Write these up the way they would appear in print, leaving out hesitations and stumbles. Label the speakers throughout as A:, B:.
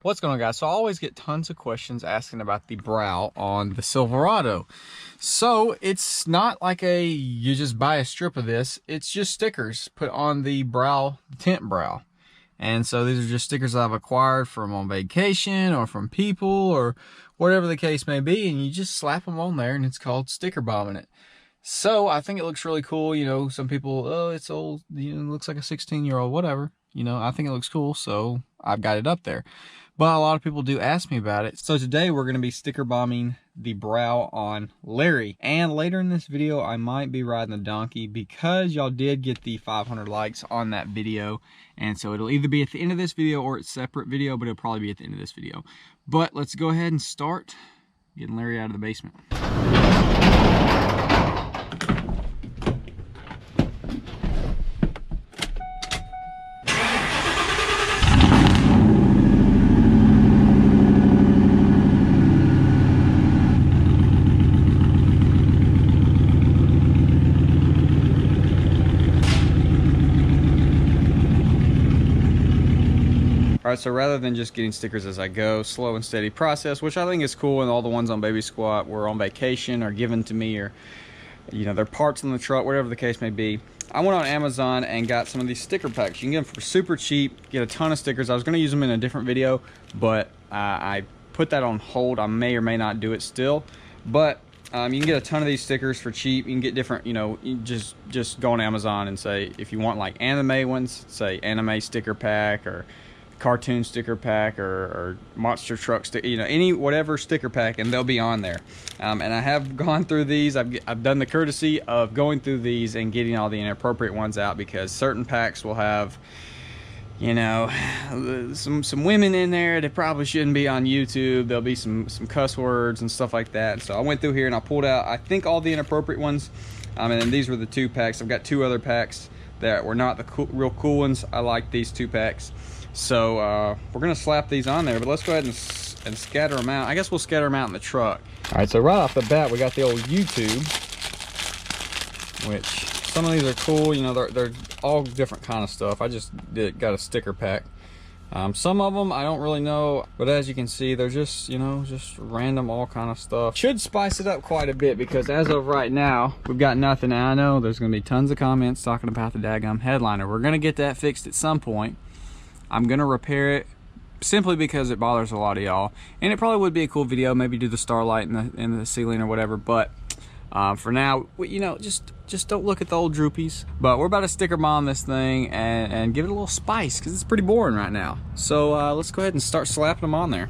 A: What's going on, guys? So I always get tons of questions asking about the brow on the Silverado. So it's not like you just buy a strip of this. It's just stickers put on the brow, tint brow. And so these are just stickers I've acquired from on vacation or from people or whatever the case may be. And you just slap them on there and it's called Stickerbombing it. So I think it looks really cool. You know, some people, oh, it's old, you know, it looks like a 16-year-old, whatever. You know, I think it looks cool, so I've got it up there. But a lot of people do ask me about it. So today we're going to be sticker bombing the brow on Larry. And later in this video, I might be riding the donkey because y'all did get the 500 likes on that video. And so it'll either be at the end of this video or it's a separate video, but it'll probably be at the end of this video. But let's go ahead and start getting Larry out of the basement. Alright, so rather than just getting stickers as I go, slow and steady process, which I think is cool, and all the ones on Baby Squat were on vacation or given to me, or, you know, they're parts in the truck, whatever the case may be. I went on Amazon and got some of these sticker packs. You can get them for super cheap, get a ton of stickers. I was going to use them in a different video, but I put that on hold. I may or may not do it still, but you can get a ton of these stickers for cheap. You can get different, you know, you just go on Amazon and say, if you want like anime ones, say anime sticker pack, or cartoon sticker pack, or monster truck sticker, you know, any whatever sticker pack, and they'll be on there. And I have gone through these. I've done the courtesy of going through these and getting all the inappropriate ones out, because certain packs will have, you know, some women in there that probably shouldn't be on YouTube. There'll be some cuss words and stuff like that. So I went through here and I pulled out, I think, all the inappropriate ones. And then these were the two packs. I've got two other packs that were not the real cool ones. I like these two packs. So we're gonna slap these on there, but let's go ahead and scatter them out. I guess we'll scatter them out in the truck. All right, so right off the bat, we got the old YouTube, which some of these are cool. You know, they're all different kind of stuff. I just got a sticker pack. Some of them I don't really know, but as you can see, they're just, you know, just random, all kind of stuff. Should spice it up quite a bit, because as of right now, we've got nothing. Now I know there's gonna be tons of comments talking about the daggum headliner. We're gonna get that fixed at some point. I'm gonna repair it simply because it bothers a lot of y'all, and it probably would be a cool video, maybe do the starlight in the ceiling or whatever. But for now, you know, just don't look at the old droopies. But we're about to sticker bomb this thing and give it a little spice, because it's pretty boring right now. So let's go ahead and start slapping them on there.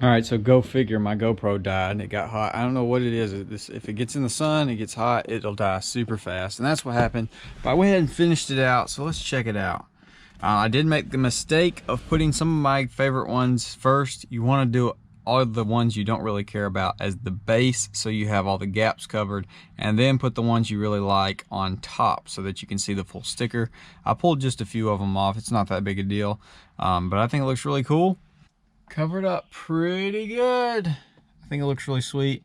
A: All right, so go figure, my GoPro died and it got hot. I don't know what it is. If it gets in the sun, it gets hot, it'll die super fast. And that's what happened. But I went ahead and finished it out, so let's check it out. I did make the mistake of putting some of my favorite ones first. You want to do all of the ones you don't really care about as the base, so you have all the gaps covered, and then put the ones you really like on top so that you can see the full sticker. I pulled just a few of them off. It's not that big a deal, but I think it looks really cool. Covered up pretty good. I think it looks really sweet.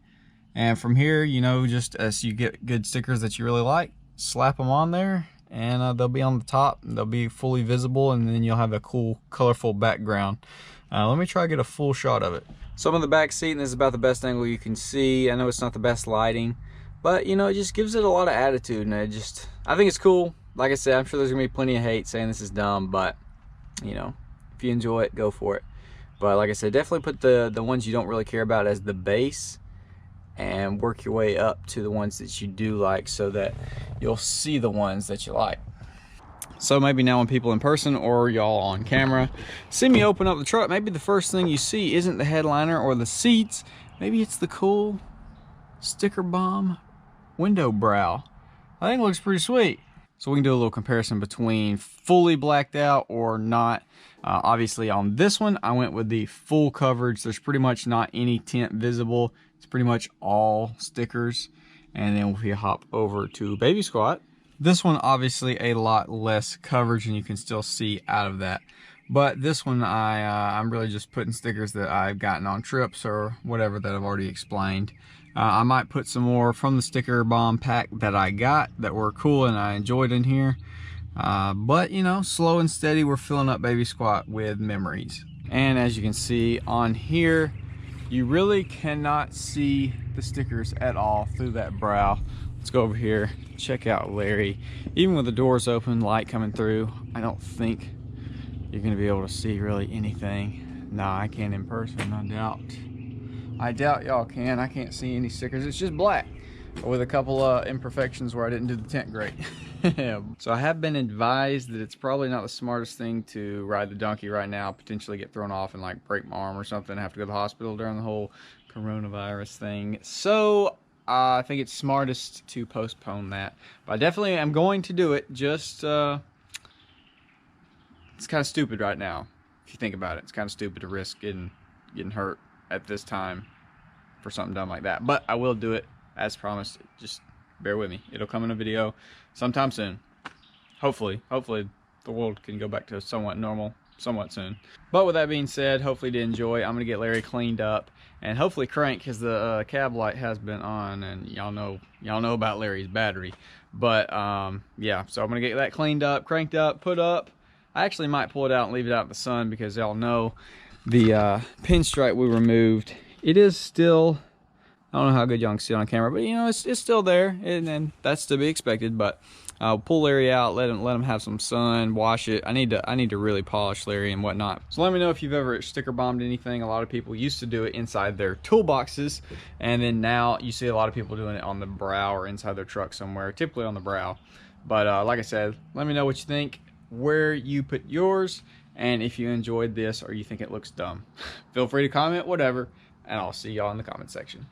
A: And from here, you know, just as you get good stickers that you really like, slap them on there, and they'll be on the top, and they'll be fully visible, and then you'll have a cool, colorful background. Let me try to get a full shot of it. So I'm in the back seat, and this is about the best angle you can see. I know it's not the best lighting, but you know, it just gives it a lot of attitude, and I think it's cool. Like I said, I'm sure there's gonna be plenty of hate saying this is dumb, but you know, if you enjoy it, go for it. But like I said, definitely put the ones you don't really care about as the base, and work your way up to the ones that you do like, so that you'll see the ones that you like. So maybe now when people in person or y'all on camera see me open up the truck, maybe the first thing you see isn't the headliner or the seats. Maybe it's the cool Stickerbomb window brow. I think it looks pretty sweet. So we can do a little comparison between fully blacked out or not. Obviously on this one, I went with the full coverage. There's pretty much not any tint visible. It's pretty much all stickers. And then if we hop over to Baby Squat, this one obviously a lot less coverage and you can still see out of that. But this one I'm really just putting stickers that I've gotten on trips or whatever that I've already explained. I might put some more from the Stickerbomb pack that I got that were cool and I enjoyed in here. But you know, slow and steady, we're filling up Baby Squat with memories. And as you can see on here, you really cannot see the stickers at all through that brow. Let's go over here, check out Larry. Even with the doors open, light coming through, I don't think you're gonna be able to see really anything. Nah, I can in person, I doubt y'all can. I can't see any stickers. It's just black with a couple imperfections where I didn't do the tint great. So I have been advised that it's probably not the smartest thing to ride the donkey right now, potentially get thrown off and like break my arm or something, have to go to the hospital during the whole coronavirus thing. So I think it's smartest to postpone that. But I definitely am going to do it. Just, it's kind of stupid right now. If you think about it, it's kind of stupid to risk getting hurt at this time for something dumb like that. But I will do it as promised. Just bear with me. It'll come in a video sometime soon. Hopefully the world can go back to somewhat normal somewhat soon. But with that being said, hopefully you did enjoy. I'm gonna get Larry cleaned up and hopefully crank, because the cab light has been on, and y'all know about Larry's battery. But yeah, so I'm gonna get that cleaned up, cranked up, put up. I actually might pull it out and leave it out in the sun, because y'all know the pinstripe we removed, it is still, I don't know how good y'all can see it on camera, but you know, it's still there, and that's to be expected. But I'll pull Larry out, let him have some sun, wash it. I need to really polish Larry and whatnot. So let me know if you've ever sticker bombed anything. A lot of people used to do it inside their toolboxes, and then now you see a lot of people doing it on the brow or inside their truck somewhere, typically on the brow. But like I said, let me know what you think, where you put yours, and if you enjoyed this or you think it looks dumb. Feel free to comment, whatever, and I'll see y'all in the comment section.